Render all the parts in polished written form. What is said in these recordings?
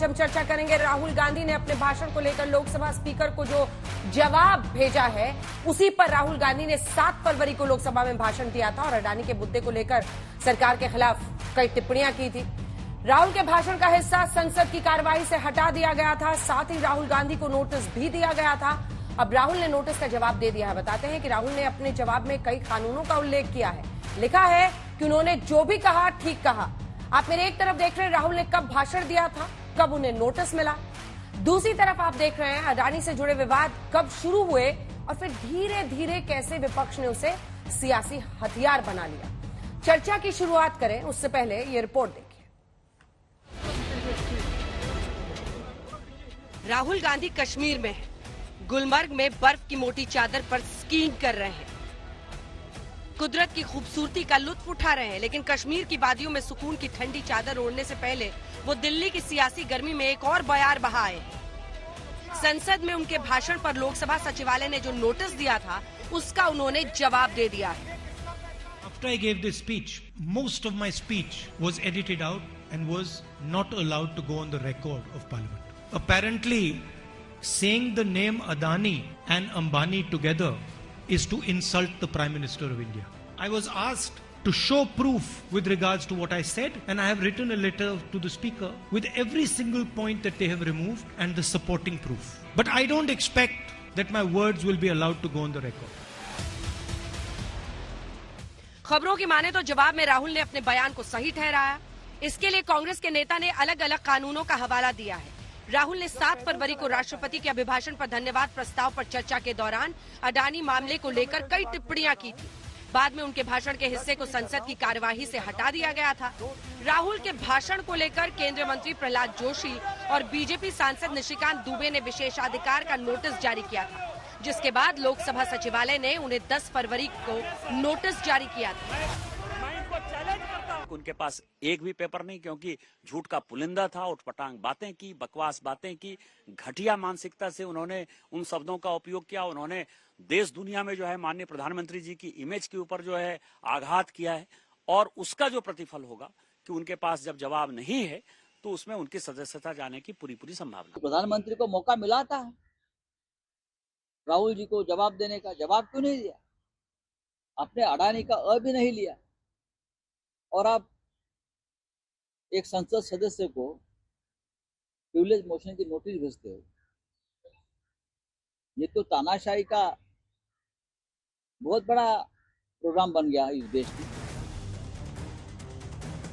आज हम चर्चा करेंगे राहुल गांधी ने अपने भाषण को लेकर लोकसभा स्पीकर को जो जवाब भेजा है, उसी पर राहुल गांधी ने 7 फरवरी को लोकसभा में भाषण दिया था और अडानी के मुद्दे को लेकर सरकार के खिलाफ कई टिप्पणियां की थी। राहुल के भाषण का हिस्सा संसद की कार्यवाही से हटा दिया गया था। साथ ही राहुल गांधी को नोटिस भी दिया गया था। अब राहुल ने नोटिस का जवाब दे दिया है। बताते हैं कि राहुल ने अपने जवाब में कई कानूनों का उल्लेख किया है। लिखा है कि उन्होंने जो भी कहा ठीक कहा। आप मेरे एक तरफ देख रहे हैं राहुल ने कब भाषण दिया था, कब उन्हें नोटिस मिला। दूसरी तरफ आप देख रहे हैं अडानी से जुड़े विवाद कब शुरू हुए और फिर धीरे धीरे कैसे विपक्ष ने उसे सियासी हथियार बना लिया। चर्चा की शुरुआत करें उससे पहले ये रिपोर्ट देखिए। राहुल गांधी कश्मीर में है। गुलमर्ग में बर्फ की मोटी चादर पर स्कीइंग कर रहे हैं, कुदरत की खूबसूरती का लुत्फ उठा रहे हैं। लेकिन कश्मीर की वादियों में सुकून की ठंडी चादर ओढ़ने से पहले वो दिल्ली की सियासी गर्मी में एक और बयार बहाए। संसद में उनके भाषण पर लोकसभा सचिवालय ने जो नोटिस दिया था, उसका उन्होंने जवाब दे दिया है। After I gave this speech, most of my speech was edited out and was not allowed to go on the record of Parliament. Apparently, saying the name Adani and Ambani together is to insult the Prime Minister of India. I was asked to show proof with regards to what I said, and I have written a letter to the Speaker with every single point that they have removed and the supporting proof. But I don't expect that my words will be allowed to go on the record. खबरों की माने तो जवाब में राहुल ने अपने बयान को सही ठहराया। इसके लिए कांग्रेस के नेता ने अलग अलग कानूनों का हवाला दिया है। राहुल ने 7 फरवरी को राष्ट्रपति के अभिभाषण पर धन्यवाद प्रस्ताव पर चर्चा के दौरान अडानी मामले को लेकर कई टिप्पणियां की थी। बाद में उनके भाषण के हिस्से को संसद की कार्यवाही से हटा दिया गया था। राहुल के भाषण को लेकर केंद्रीय मंत्री प्रहलाद जोशी और बीजेपी सांसद निशिकांत दुबे ने विशेषाधिकार का नोटिस जारी किया था, जिसके बाद लोकसभा सचिवालय ने उन्हें 10 फरवरी को नोटिस जारी किया था। उनके पास एक भी पेपर नहीं, क्योंकि झूठ का पुलिंदा था, उठपटांग बातें की, बकवास बातें की, घटिया मानसिकता से उन्होंने उन शब्दों का उपयोग किया। उन्होंने देश दुनिया में जो है माननीय प्रधानमंत्री जी की इमेज के ऊपर जो है आघात किया है, और उसका जो प्रतिफल होगा कि उनके पास जब जवाब नहीं है तो उसमें उनकी सदस्यता जाने की पूरी संभावना। प्रधानमंत्री को मौका मिला था राहुल जी को जवाब देने का, जवाब क्यों नहीं दिया? आपने अडानी का भी नहीं लिया, और आप एक संसद सदस्य को प्रिविलेज मोशन की नोटिस भेजते हो। ये तो तानाशाही का बहुत बड़ा प्रोग्राम बन गया है इस देश में।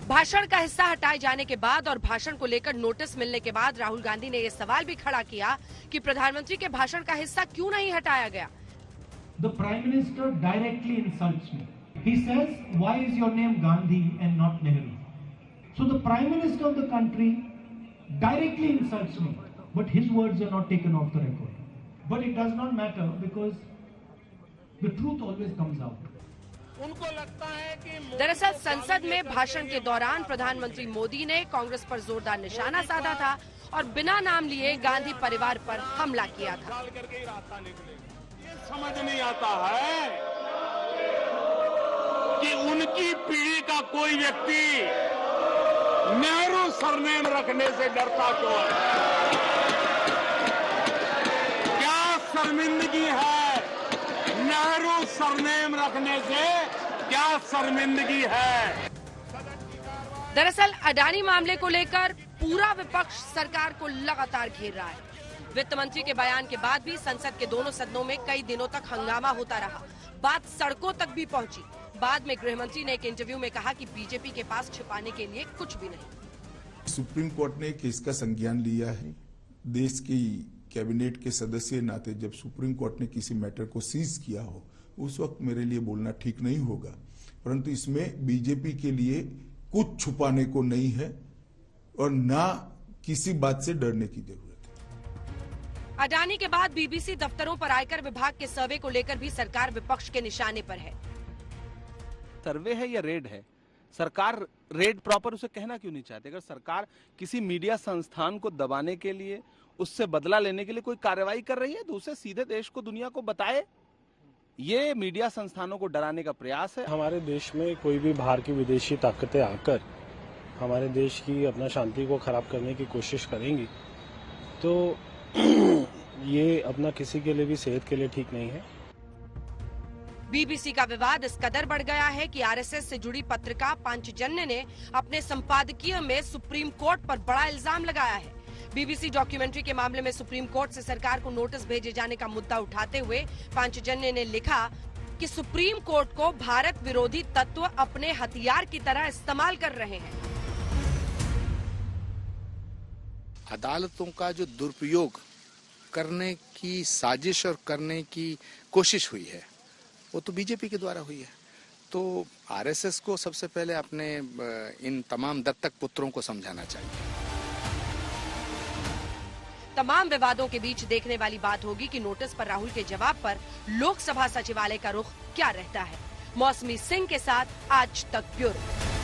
भाषण का हिस्सा हटाए जाने के बाद और भाषण को लेकर नोटिस मिलने के बाद राहुल गांधी ने यह सवाल भी खड़ा किया कि प्रधानमंत्री के भाषण का हिस्सा क्यों नहीं हटाया गया। The Prime Minister directly insults me. He says, why is your name Gandhi and not Nehru? So the Prime Minister of the country directly insults me, but his words are not taken off the record. But it does not matter because the truth always comes out. दरअसल संसद में भाषण के दौरान प्रधानमंत्री मोदी ने कांग्रेस पर जोरदार निशाना साधा था और बिना नाम लिए गांधी परिवार पर हमला किया था। समझ नहीं आता है कि उनकी पीढ़ी का कोई व्यक्ति नेहरू सरनेम रखने से डरता क्यों है? क्या शर्मिंदगी है नेहरू सरनेम रखने से? क्या शर्मिंदगी है? दरअसल अडानी मामले को लेकर पूरा विपक्ष सरकार को लगातार घेर रहा है। वित्त मंत्री के बयान के बाद भी संसद के दोनों सदनों में कई दिनों तक हंगामा होता रहा। बात सड़कों तक भी पहुंची। बाद में गृह मंत्री ने एक इंटरव्यू में कहा कि बीजेपी के पास छिपाने के लिए कुछ भी नहीं। सुप्रीम कोर्ट ने केस का संज्ञान लिया है। देश की कैबिनेट के सदस्य नाते जब सुप्रीम कोर्ट ने किसी मैटर को सीज किया हो, उस वक्त मेरे लिए बोलना ठीक नहीं होगा, परंतु इसमें बीजेपी के लिए कुछ छुपाने को नहीं है और ना किसी बात से डरने की जरूरत है। अडानी के बाद बीबीसी दफ्तरों पर आयकर विभाग के सर्वे को लेकर भी सरकार विपक्ष के निशाने पर है। सर्वे है या रेड है? सरकार रेड प्रॉपर उसे कहना क्यों नहीं चाहती? अगर सरकार किसी मीडिया संस्थान को दबाने के लिए, उससे बदला लेने के लिए कोई कार्रवाई कर रही है तो उसे सीधे देश को, दुनिया को बताए। ये मीडिया संस्थानों को डराने का प्रयास है। हमारे देश में कोई भी बाहर की विदेशी ताकतें आकर हमारे देश की अपना शांति को खराब करने की कोशिश करेंगी तो ये अपना किसी के लिए भी सेहत के लिए ठीक नहीं है। बीबीसी का विवाद इस कदर बढ़ गया है कि आरएसएस से जुड़ी पत्रिका पांचजन्य ने अपने संपादकीय में सुप्रीम कोर्ट पर बड़ा इल्जाम लगाया है। बीबीसी डॉक्यूमेंट्री के मामले में सुप्रीम कोर्ट से सरकार को नोटिस भेजे जाने का मुद्दा उठाते हुए पांचजन्य ने लिखा कि सुप्रीम कोर्ट को भारत विरोधी तत्व अपने हथियार की तरह इस्तेमाल कर रहे हैं। अदालतों का जो दुरुपयोग करने की साजिश और करने की कोशिश हुई है वो तो बीजेपी के द्वारा हुई है। तो आरएसएस को सबसे पहले अपने इन तमाम दत्तक पुत्रों को समझाना चाहिए। तमाम विवादों के बीच देखने वाली बात होगी कि नोटिस पर राहुल के जवाब पर लोकसभा सचिवालय का रुख क्या रहता है। मौसमी सिंह के साथ आज तक ब्यूरो।